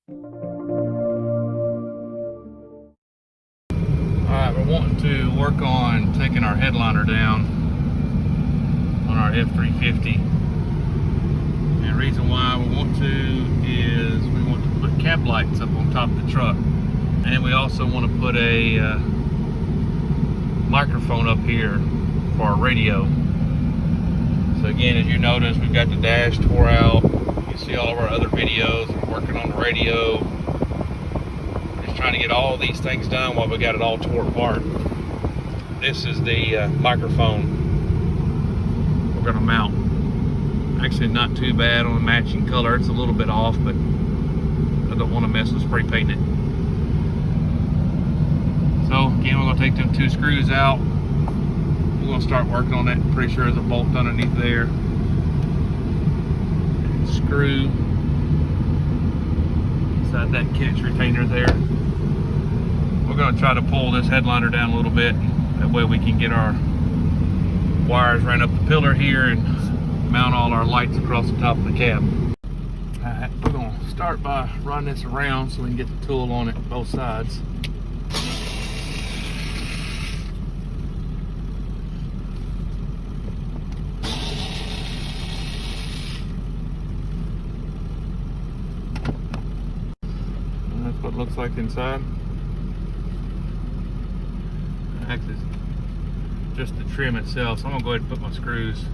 Alright, we're wanting to work on taking our headliner down on our F350. And the reason why we want to is we want to put cap lights up on top of the truck. And we also want to put a microphone up here for our radio. So again, as you notice, we've got the dash tore out. You see all of our other videos. We're working on the radio. Just trying to get all these things done while we got it all tore apart. This is the microphone we're going to mount. Actually not too bad on the matching color. It's a little bit off, but I don't want to mess with spray painting it. So again, we're going to take them 2 screws out. We're going to start working on that. Pretty sure there's a bolt underneath there. And screw inside that catch retainer there. We're going to try to pull this headliner down a little bit. That way we can get our wires ran up the pillar here and mount all our lights across the top of the cab. Alright, we're going to start by running this around so we can get the tool on it both sides. That's what it looks like inside. Actually, just the trim itself. So I'm gonna go ahead and put my screws.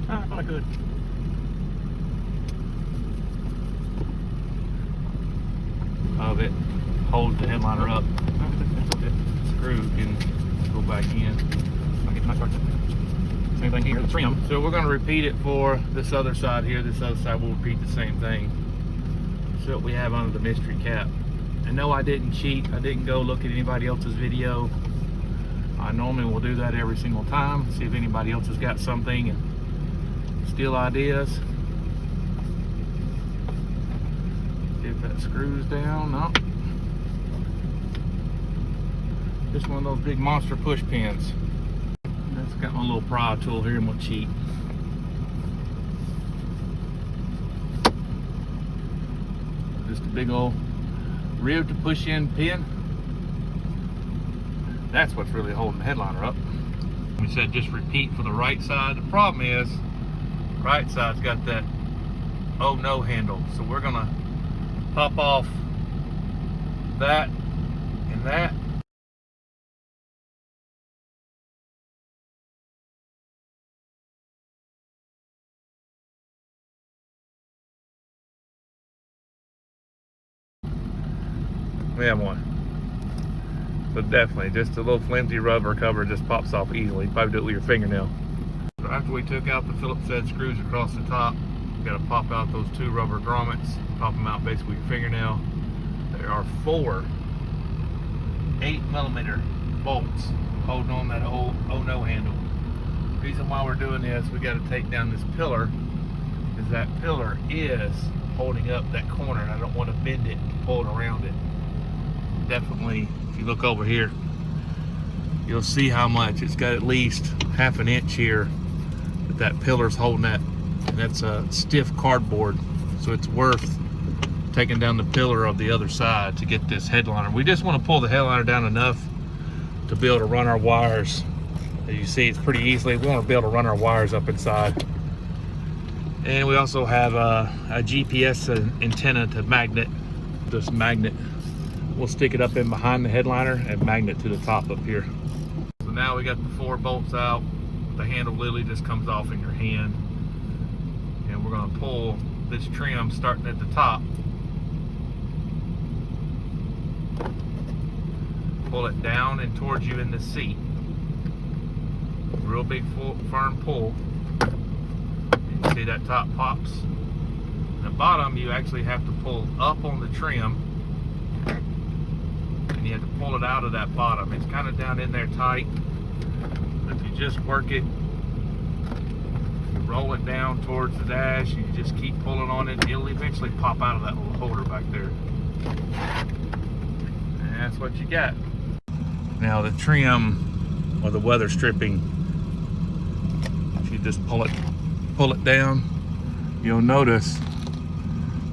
I thought I could. Of it holds the headliner up. That's okay. The screw can go back in. I'll get my truck. Same thing here, the trim. So we're going to repeat it for this other side here. This other side will repeat the same thing. So what we have under the mystery cap. And no, I didn't cheat. I didn't go look at anybody else's video. I normally will do that every single time. See if anybody else has got something and steal ideas. See if that screws down. No. Just one of those big monster push pins. I've got my little pry tool here and we'll cheat. Just a big old rib to push in pin. That's what's really holding the headliner up. We said just repeat for the right side. The problem is, right side's got that oh no handle. So we're gonna pop off that and that. We have one. So definitely, just a little flimsy rubber cover just pops off easily. You probably do it with your fingernail. So after we took out the Phillips head screws across the top, you got to pop out those 2 rubber grommets. Pop them out basically with your fingernail. There are 4 8mm bolts holding on that old oh no handle. The reason why we're doing this, we got to take down this pillar, is that pillar is holding up that corner, and I don't want to bend it and pull it around it. Definitely, if you look over here, you'll see how much it's got. At least half an inch here that pillar's holding that, and that's a stiff cardboard, so it's worth taking down the pillar of the other side to get this headliner. We just want to pull the headliner down enough to be able to run our wires. As you see, it's pretty easily. We want to be able to run our wires up inside. And we also have a GPS antenna to magnet. This magnet, we'll stick it up in behind the headliner and magnet to the top up here. So now we got the 4 bolts out. The handle literally just comes off in your hand. And we're going to pull this trim starting at the top. Pull it down and towards you in the seat. Real big firm pull. And you see that top pops. The bottom you actually have to pull up on the trim, and you have to pull it out of that bottom. It's kind of down in there tight. If you just work it, roll it down towards the dash, and you just keep pulling on it, it'll eventually pop out of that little holder back there. And that's what you got. Now the trim, or the weather stripping, just pull it down, you'll notice,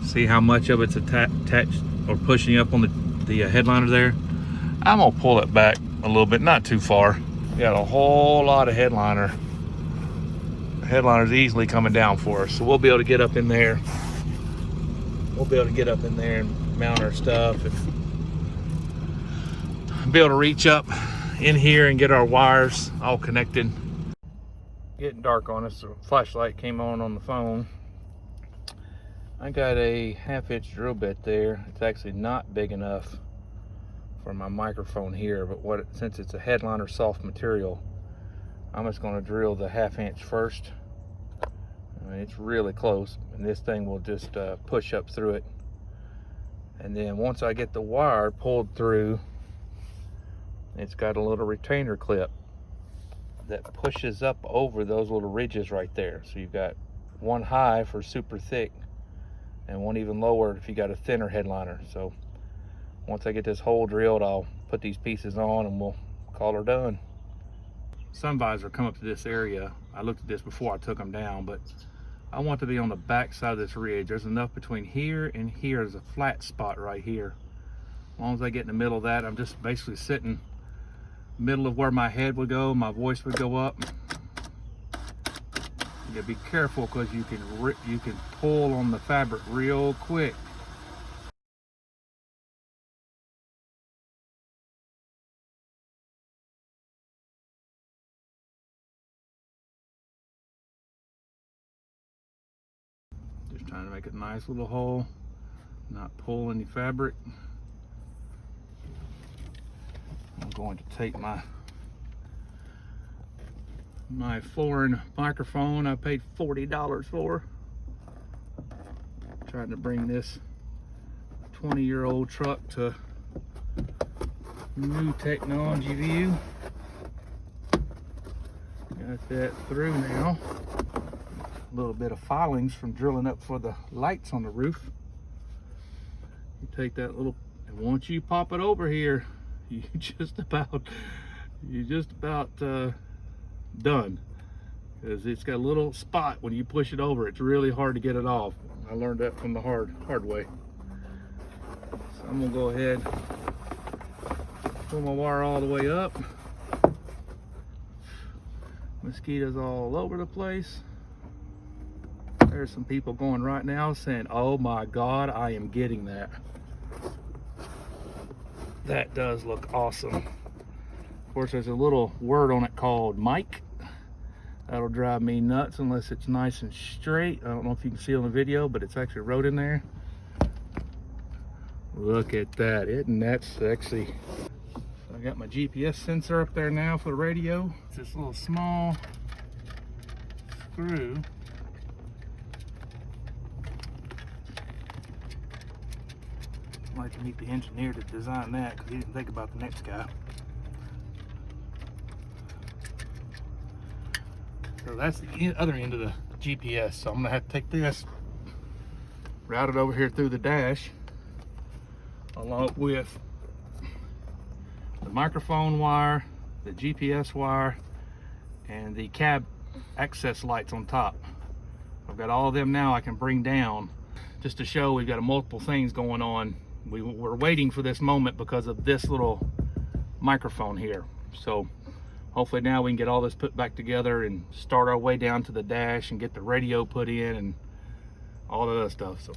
see how much of it's attached or pushing up on the headliner there. I'm gonna pull it back a little bit, not too far. We got a whole lot of headliners easily coming down for us, so we'll be able to get up in there. We'll be able to get up in there and mount our stuff and be able to reach up in here and get our wires all connected. Getting dark on us, the flashlight came on the phone. I got a 1/2-inch drill bit there. It's actually not big enough for my microphone here, but since it's a headliner soft material, I'm just going to drill the 1/2 inch first. It's really close, and this thing will just push up through it. And then once I get the wire pulled through, it's got a little retainer clip that pushes up over those little ridges right there. So you've got one high for super thick and one even lower if you got a thinner headliner. So once I get this hole drilled, I'll put these pieces on and we'll call her done. Sun visor come up to this area. I looked at this before I took them down, but I want to be on the back side of this ridge. There's enough between here and here. There's a flat spot right here. As long as I get in the middle of that, I'm just basically sitting middle of where my head would go, my voice would go up. You gotta be careful because you can pull on the fabric real quick. Just trying to make a nice little hole, not pull any fabric. I'm going to take my foreign microphone I paid $40 for. Trying to bring this 20-year-old truck to new technology view. Got that through now. A little bit of filings from drilling up for the lights on the roof. You take that little, and once you pop it over here, you're just about done, because it's got a little spot when you push it over. It's really hard to get it off. I learned that from the hard way. So I'm gonna go ahead, pull my wire all the way up. Mosquitoes all over the place. There's some people going right now saying, oh my God, I am getting that. That does look awesome. Of course, there's a little word on it called Mike. That'll drive me nuts unless it's nice and straight. I don't know if you can see it on the video, but it's actually wrote in there. Look at that, isn't that sexy? So I got my GPS sensor up there now for the radio. It's this little small screw. I'd like to meet the engineer to design that, because he didn't think about the next guy. So that's the other end of the GPS. So I'm gonna have to take this, route it over here through the dash, along with the microphone wire, the GPS wire, and the cab access lights on top. I've got all of them now I can bring down, just to show we've got multiple things going on. We're waiting for this moment because of this little microphone here. So hopefully now we can get all this put back together and start our way down to the dash and get the radio put in and all that other stuff. So